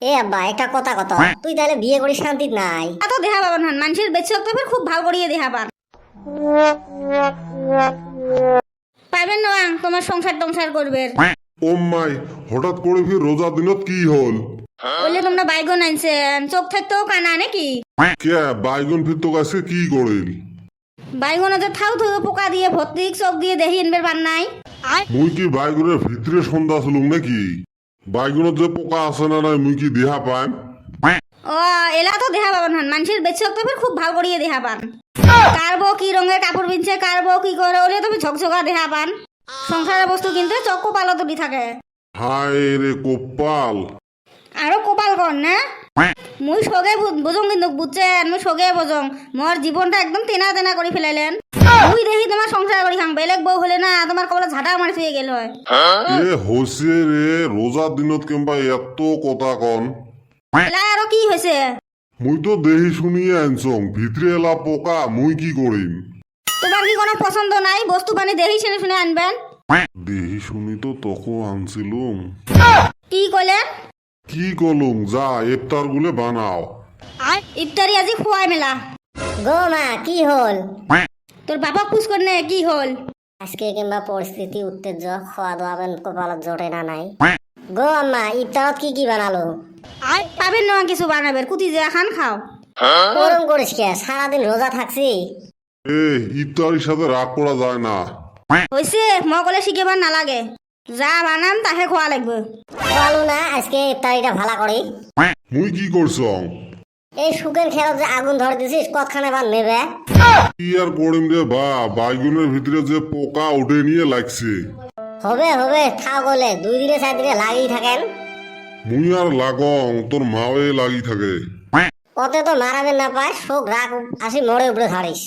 এ আব্বা একটা কথা কত, তুই তাহলে বিয়ে করি শান্তি নাই? এত দেহা পাবান হান মানুষের বেচক তো খুব ভাল করিয়ে দেহা পান পাইবেন না তোমার সংসার টংসার করবে। ও মাই, হঠাৎ করে ফির রোজা দিনত কি হল? বললে তোমরা বাইগন আনছেন, চোখ থাকতেও কানা নাকি? কে বাইগন ফির তো কাছে কি করিল? বাইগন যে থাউ থাউ পোকা দিয়ে ভর্তি চোখ দিয়ে দেখি এনবের পান নাই। মুই কি বাইগনের ভিতরে সন্ধ্যা ছিলুম নাকি? বাইগনত যে পোকা আছে না নাই মুই কি দেহা পান? ও এলা তো দেহা পাবান হান মানুষের বেচক তো খুব ভাল করিয়ে দেহা পান। কার বউ কি রঙের কাপড় পিনছে, কার বউ কি করে, ওলে তুমি ঝকঝকা দেহা পান। সংসারের বস্তু কিনতে চোখ কপালও তুলি থাকে। হায় রে কপাল! আরো কপাল কর না মুই সগে বুঝং, কিন্তু বুঝছেন মুই সগে বুঝং মোর জীবনটা একদম তেনা তেনা করে ফেলাইলেন। মুই দেখি তোমার সংসার করি খাং, বেলেগ বউ হলে না তোমার কপালে ঝাঁটা মারি শুয়ে গেল হয়। এ হইছে রে, রোজার দিনত কিংবা এত কথা কন। এলা আরো কি হয়েছে? মুই তো দেহি শুনিয়ে আনছং, ভিতরে এলা পোকা, মুই কি করিম? তোমার কি কোনো পছন্দ নাই? বস্তু পানি দেখি শুনে শুনে আনবেন। দেহি শুনি তো তখন আনছিলুম। কি কইলেন? কি কলুম, যা ইফতার গুলে বানাও। ইফতারি আজি খোয়াই মেলা। গো মা কি হল? তোর বাবা পুষ করে কি হল? আজকে কিংবা পরিস্থিতি উত্তেজ, খাওয়া দাওয়া কপালত জোটে না নাই। গো আম্মা ইফতারত কি কি বানালো? পাবেন না কিছু বানাবেন, কুতি যে খান খাও। গরম করিস কে, সারাদিন রোজা থাকছি। এ ইফতারির সাথে রাগ করা যায় না। হয়েছে মগলে শিখেবার না লাগে, যা বানাম তাকে খোয়া লাগবে। বলো না আজকে ইফতারিটা ভালো করি। মুই কি করছং? এই সুখের খেলত যে আগুন ধরে দিছিস, কতখানে বার নেবে? কি আর করিম রে বা, বাইগুনের ভিতরে যে পোকা উঠে নিয়ে লাগছে। হবে হবে থাও গলে, 2 দিনে 4 দিনে লাগিয়ে থাকেন। মুই আর লাগং, তোর মাওয়ে লাগি থাকে। ওতে তো মারাবেন না পায়, শোক রাগ আসি মরে উপরে ছাড়িস।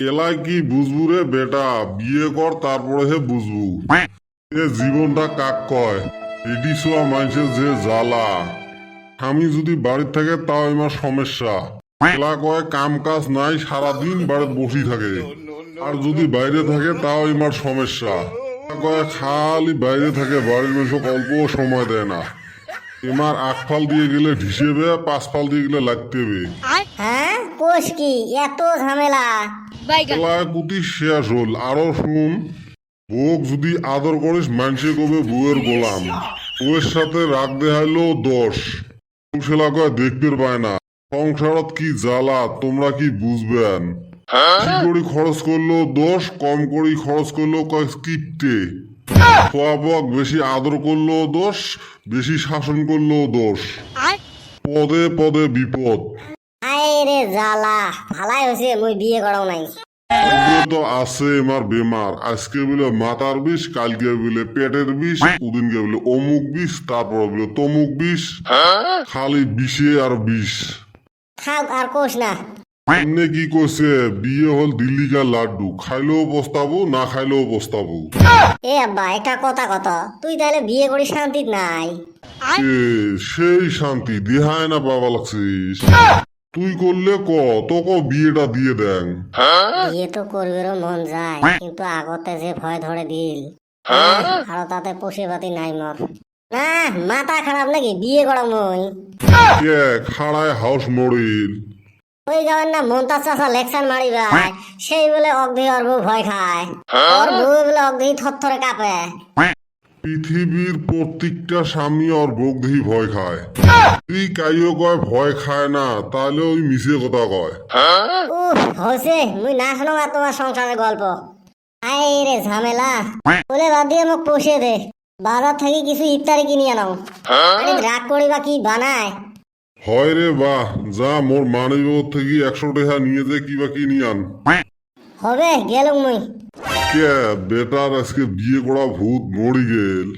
এলাই কি বুঝবু রে বেটা, বিয়ে কর তারপরে হে বুঝবু এ জীবনটা কাক কয়। এডি সোয়া মানুষের যে জ্বালা, আমি যদি বাড়ির থাকে তাও আমার সমস্যা। এলা কয় কাম কাজ নাই, সারাদিন বাড়িতে বসি থাকে। আর যদি বাইরে থাকে তাও আমার সমস্যা। কয় খালি বাইরে থাকে, বাড়ির মানুষ অল্প সময় দেয় না। এমার 8 ফাল দিয়ে গেলে ঢিসেবে, 5 ফাল দিয়ে গেলে লাগতে হবে। হ্যাঁ কোষ কি এত ঝামেলা? এলায় কুতি শেষ হল। আরো শুন, বউক যদি আদর করিস মানুষে কবে বউয়ের গোলাম। বউয়ের সাথে রাগ দেখাইলো দোষ, সেলা কয় দেখতে পায় না। সংসারত কি জ্বালা তোমরা কি বুঝবেন? বেশি করে খরচ করলো দোষ, কম করে খরচ করলো কয় কিপটে। খোয়াবক বেশি আদর করলো দোষ, বেশি শাসন করলো দোষ। পদে পদে বিপদ। আয় রে জ্বালা, ভালাই হয়েছে মুই বিয়ে করাও নাই। এগুলো তো আছে আমার বেমার। আজকে বলে মাথার বিষ, কালকে বলে পেটের বিষ, ওদিনকে বলে অমুক বিষ, তারপর বলে তমুক বিষ। খালি বিষে আর বিষ। থাক আর কোষ না। এমনি কি করছে, বিয়ে হল দিল্লিকার লাড্ডু, খাইলেও পস্তাবো, না খাইলেও পস্তাবো। এ আব্বা একটা কথা কত, তুই তাহলে বিয়ে করি শান্তি নাই? এ সেই শান্তি দেহায় না বাবা লাগছিস। তুই করলে ক, তোকে বিয়েটা দিয়ে দেন। বিয়ে তো করবেরও মন যায়, কিন্তু আগতে যে ভয় ধরে দিল, আরো তাতে পুষে পাতি নাই মোর। না মাথা খারাপ নাকি বিয়ে করা মই? কে খাড়ায় হাউস মরিল? ওই গাওয়ার না মন্তাজ চাষা লেকচার মারিবা, সেই বলে অগ্ধি ওর বউ ভয় খায়। ওর বউ বলে অগ্ধি থরথরে কাঁপে। পৃথিবীর প্রত্যেকটা স্বামী ওর বগধি ভয় খায়। তুই কাইও কয় ভয় খায় না, তাহলে ওই মিশে কথা কয়। হয়েছে মুই না শোনো আর তোমার সংসারের গল্প। আয় রে ঝামেলা, বলে বাদ দিয়ে মোক পুষে দে। বাজার থেকে কিছু ইফতারি কিনে আনাও। আরে রাগ করিবা কি বানায়? হয় রে বাহ, যা মোর মানব থেকে 100 টাকা নিয়ে যে কিবা কিনি আন। হবে গেলুম মুই। কে বেটার আজকে বিয়ে করা ভূত মরি গেল।